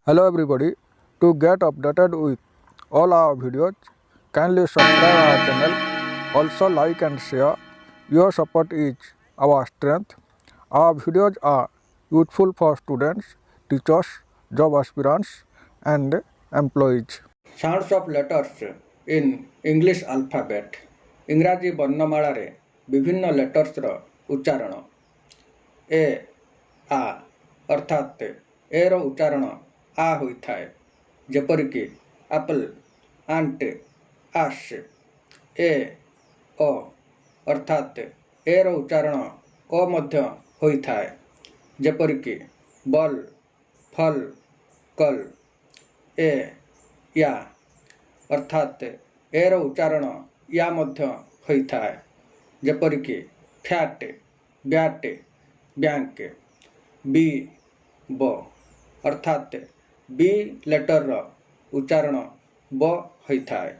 Hello everybody. To get updated with all our videos, kindly subscribe our channel. Also like and share. Your support is our strength. Our videos are useful for students, teachers, job aspirants and employees. Sounds of letters in English alphabet. ଇଂରାଜୀ ବର୍ଣ୍ଣମାଳାରେ ବିଭିନ୍ନ ଲେଟର୍ସର ଉଚ୍ଚାରଣ। ଏ ଆ ଅର୍ଥାତ୍ ଏର ଉଚ୍ଚାରଣ ଆ ହୋଇଥାଏ, ଯେପରିକି apple, ଆଣ୍ଟ, ash. ଏ ଓ ଅର୍ଥାତ୍ ଏର ଉଚ୍ଚାରଣ ଓ ମଧ୍ୟ ହୋଇଥାଏ, ଯେପରିକି ବଲ୍, ଫଲ୍, କଲ୍। ଏ ୟା ଅର୍ଥାତ୍ ଏର ଉଚ୍ଚାରଣ ୟା ମଧ୍ୟ ହୋଇଥାଏ, ଯେପରିକି ଫ୍ୟାଟ୍, ବ୍ୟାଟ୍, ବ୍ୟାଙ୍କ। ବି ବ ଅର୍ଥାତ୍ ବି ଲେଟରର ଉଚ୍ଚାରଣ ବ ହୋଇଥାଏ,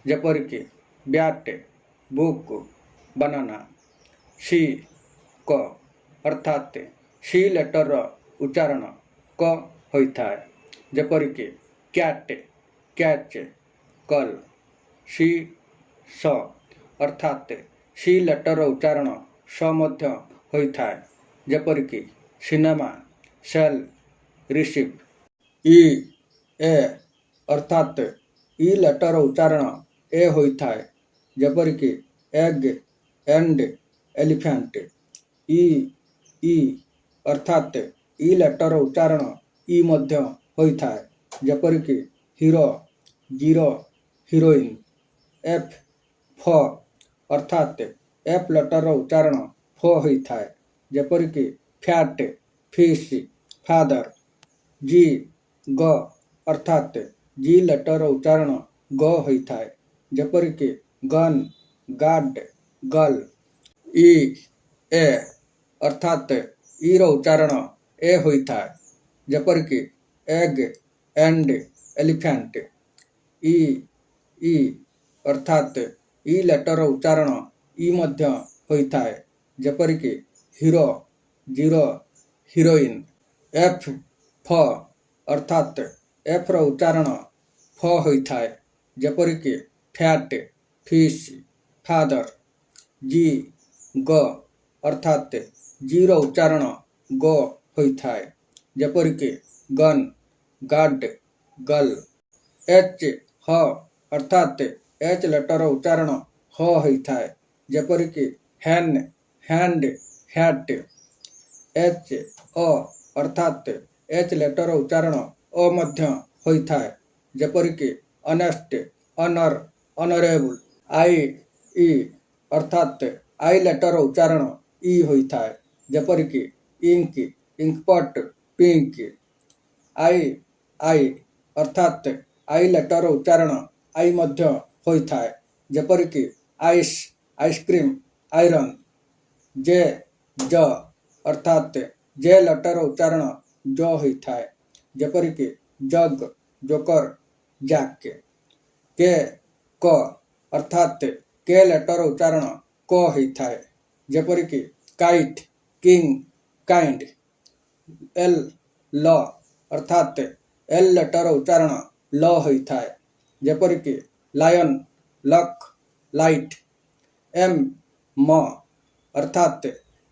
ଯେପରିକି ବ୍ୟାଟ୍, ବୁକ୍, ବାନାନା। ସି କ ଅର୍ଥାତ୍ ସି ଲେଟରର ଉଚ୍ଚାରଣ କ ହୋଇଥାଏ, ଯେପରିକି କ୍ୟାଟ୍, କ୍ୟାଚ୍, କଲ୍। ସି ସ ଅର୍ଥାତ୍ ସି ଲେଟରର ଉଚ୍ଚାରଣ ସ ମଧ୍ୟ ହୋଇଥାଏ, ଯେପରିକି ସିନେମା, ସେଲ୍, ରିସିଭ୍। ଇ ଏ ଅର୍ଥାତ୍ ଇ ଲେଟରର ଉଚ୍ଚାରଣ ଏ ହୋଇଥାଏ, ଯେପରିକି ଏଗ୍, ଏଣ୍ଡ, ଏଲିଫ୍ୟାଣ୍ଟ। ଇ ଅର୍ଥାତ୍ ଇ ଲେଟରର ଉଚ୍ଚାରଣ ଇ ମଧ୍ୟ ହୋଇଥାଏ, ଯେପରିକି ହିରୋ, ଜିରୋ, ହିରୋଇନ୍। ଏଫ୍ ଫ ଅର୍ଥାତ୍ ଏଫ୍ ଲେଟରର ଉଚ୍ଚାରଣ ଫ ହୋଇଥାଏ, ଯେପରିକି ଫ୍ୟାଟ୍, ଫିଶ୍, ଫାଦର। ଜି ଗ ଅର୍ଥାତ୍ ଜି ଲେଟରର ଉଚ୍ଚାରଣ ଗ ହୋଇଥାଏ, ଯେପରିକି ଗନ୍, ଗାର୍ଡ଼, ଗର୍ଲ। ଇ ଏ ଅର୍ଥାତ୍ ଇର ଉଚ୍ଚାରଣ ଏ ହୋଇଥାଏ, ଯେପରିକି ଏଗ୍, ଏଣ୍ଡ, ଏଲିଫ୍ୟାଣ୍ଟ। ଇ ଅର୍ଥାତ୍ ଇ ଲେଟରର ଉଚ୍ଚାରଣ ଇ ମଧ୍ୟ ହୋଇଥାଏ, ଯେପରିକି ହିରୋ, ଜିରୋ, ହିରୋଇନ୍। ଏଫ୍ ଫ ଅର୍ଥାତ୍ ଏଫ୍ର ଉଚ୍ଚାରଣ ଫ ହୋଇଥାଏ, ଯେପରିକି ଫ୍ୟାଟ୍, ଫିଶ୍, ଫାଦର। ଜି ଗ ଅର୍ଥାତ୍ ଜିର ଉଚ୍ଚାରଣ ଗ ହୋଇଥାଏ, ଯେପରିକି ଗନ୍, ଗାର୍ଡ଼, ଗର୍ଲ। ଏଚ୍ ହ ଅର୍ଥାତ୍ ଏଚ୍ ଲେଟରର ଉଚ୍ଚାରଣ ହ ହୋଇଥାଏ, ଯେପରିକି ହେନ୍, ହ୍ୟାଣ୍ଡ, ହ୍ୟାଟ୍। ଏଚ୍ ଅ ଅର୍ଥାତ୍ ଏଚ୍ ଲେଟରର ଉଚ୍ଚାରଣ ଅ ମଧ୍ୟ ହୋଇଥାଏ, ଯେପରିକି honest, honour, honourable. I E ଅର୍ଥାତ୍ ଆଇ ଲେଟରର ଉଚ୍ଚାରଣ ଇ ହୋଇଥାଏ, ଯେପରିକି ଇଙ୍କ, ଇଙ୍କପଟ୍, ପିଙ୍କ। ଆଇ ଅର୍ଥାତ୍ ଆଇ ଲେଟରର ଉଚ୍ଚାରଣ ଆଇ ମଧ୍ୟ ହୋଇଥାଏ, ଯେପରିକି ଆଇସ୍, ଆଇସ୍କ୍ରିମ୍, ଆଇରନ୍। ଜେ ଜ ଅର୍ଥାତ୍ ଜେ ଲେଟରର ଉଚ୍ଚାରଣ ଜ ହୋଇଥାଏ, ଯେପରିକି ଜଗ୍, ଜୋକର, ଜ୍ୟାକ୍। କେ କ ଅର୍ଥାତ୍ କେ ଲେଟରର ଉଚ୍ଚାରଣ କ ହୋଇଥାଏ, ଯେପରିକି କାଇଟ୍, କିଙ୍ଗ, କାଇଣ୍ଡ। ଏଲ୍ ଲ ଅର୍ଥାତ୍ ଏଲ୍ ଲେଟରର ଉଚ୍ଚାରଣ ଲ ହୋଇଥାଏ, ଯେପରିକି ଲାୟନ୍, ଲକ୍, ଲାଇଟ୍। ଏମ୍ ମ ଅର୍ଥାତ୍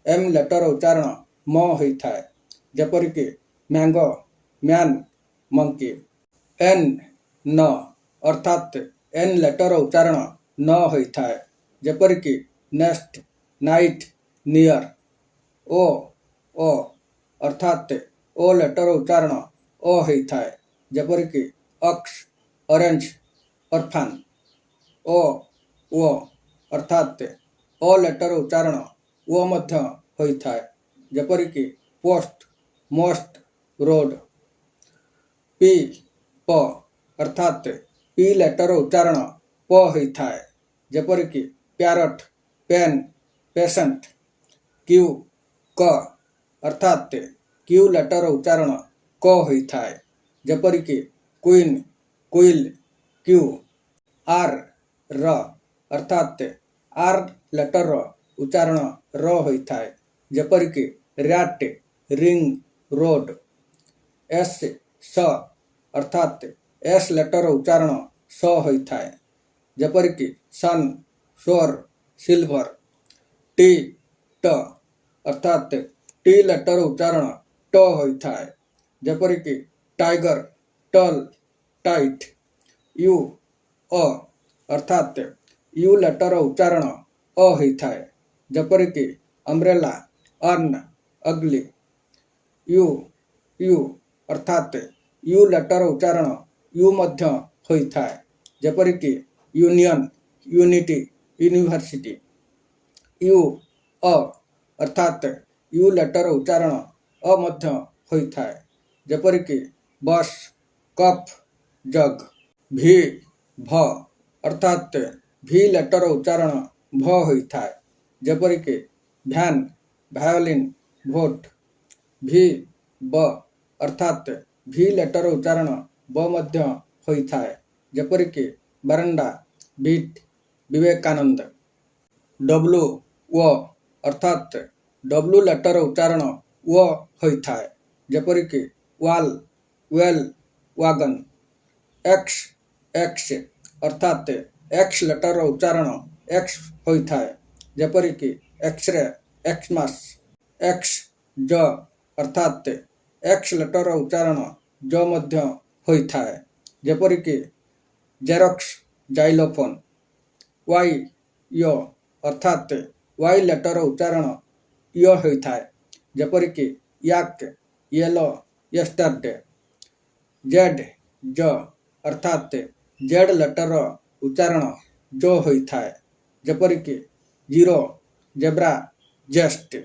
ଏମ୍ ଲେଟରର ଉଚ୍ଚାରଣ ମ ହୋଇଥାଏ, ଯେପରିକି ମ୍ୟାଙ୍ଗୋ, ମ୍ୟାନ୍, ମଙ୍କି। ଏନ୍ ନ ଅର୍ଥାତ୍ ଏନ୍ ଲେଟରର ଉଚ୍ଚାରଣ ନ ହୋଇଥାଏ, ଯେପରିକି ନେକ୍ସଟ, ନାଇଟ୍, ନିୟର। ଓ ଅର୍ଥାତ୍ ଓ ଲେଟରର ଉଚ୍ଚାରଣ ଓ ହୋଇଥାଏ, ଯେପରିକି ଅକ୍ସ, ଅରେଞ୍ଜ, ଅର୍ଫାନ୍। ଓ ଅର୍ଥାତ୍ ଓ ଲେଟରର ଉଚ୍ଚାରଣ ଓ ମଧ୍ୟ ହୋଇଥାଏ, ଯେପରିକି ପୋଷ୍ଟ, ମୋଷ୍ଟ, ରୋଡ଼। ପି ପ ଅର୍ଥାତ୍ ପି ଲେଟରର ଉଚ୍ଚାରଣ ପ ହୋଇଥାଏ, ଯେପରିକି ପ୍ୟାରଟ, ପେନ୍, ପେସେଣ୍ଟ। କ୍ୟୁ କ ଅର୍ଥାତ୍ କ୍ୟୁ ଲେଟରର ଉଚ୍ଚାରଣ କ ହୋଇଥାଏ, ଯେପରିକି କୁଇନ୍, କୁଇଲ୍, କ୍ୟୁ। ଆର୍ ର ଅର୍ଥାତ୍ ଆର୍ ଲେଟରର ଉଚ୍ଚାରଣ ର ହୋଇଥାଏ, ଯେପରିକି ର୍ୟାଟ୍, ରିଙ୍ଗ, ରୋଡ଼। ଏସ୍ ସ अर्थात एस लेटर उच्चारण स होता है जेपरिक सन सोर सिल्वर। टी ट अर्थात टी लेटर उच्चारण ट होता है जेपरिक टाइगर टल टाइट। यू अ अर्थात यू लेटर उच्चारण अ होता है जेपरिक umbrella urn ugly. U U अर्थात यू लेटर उच्चारण यू मध्य होता है जेपरिक यूनियन यूनिटी यूनिवर्सिटी। यू अ अर्थात यू लेटर उच्चारण अ मध्य होता है जेपरिक बस कप जग। भी भ अर्थात भी लेटर उच्चारण भ होता है जेपरिक भ्यान भायोलिन भोट। भी ब अर्थात भी लेटर उच्चारण ब मध्य होता है जेपरिक बरंडा बीट विवेकानंद। डब्लू व अर्थात डब्लू लेटर उच्चारण व होता है जेपरिक वाल वेल वागन। एक्स एक्स अर्थात एक्स लेटर उच्चारण एक्स होता है जेपरिक एक्सरे एक्समास। एक्स ज अर्थात एक्स लेटर उच्चारण ज मध्य होता है जेपरिक जेरॉक्स जाइलोफोन। वाई य अर्थात वाई लेटर उच्चारण य होता है जेपरिक याक येलो यस्टरडे। जेड ज अर्थात जेड लेटर उच्चारण जो होता है जेपरिक जीरो जेब्रा जेस्ट।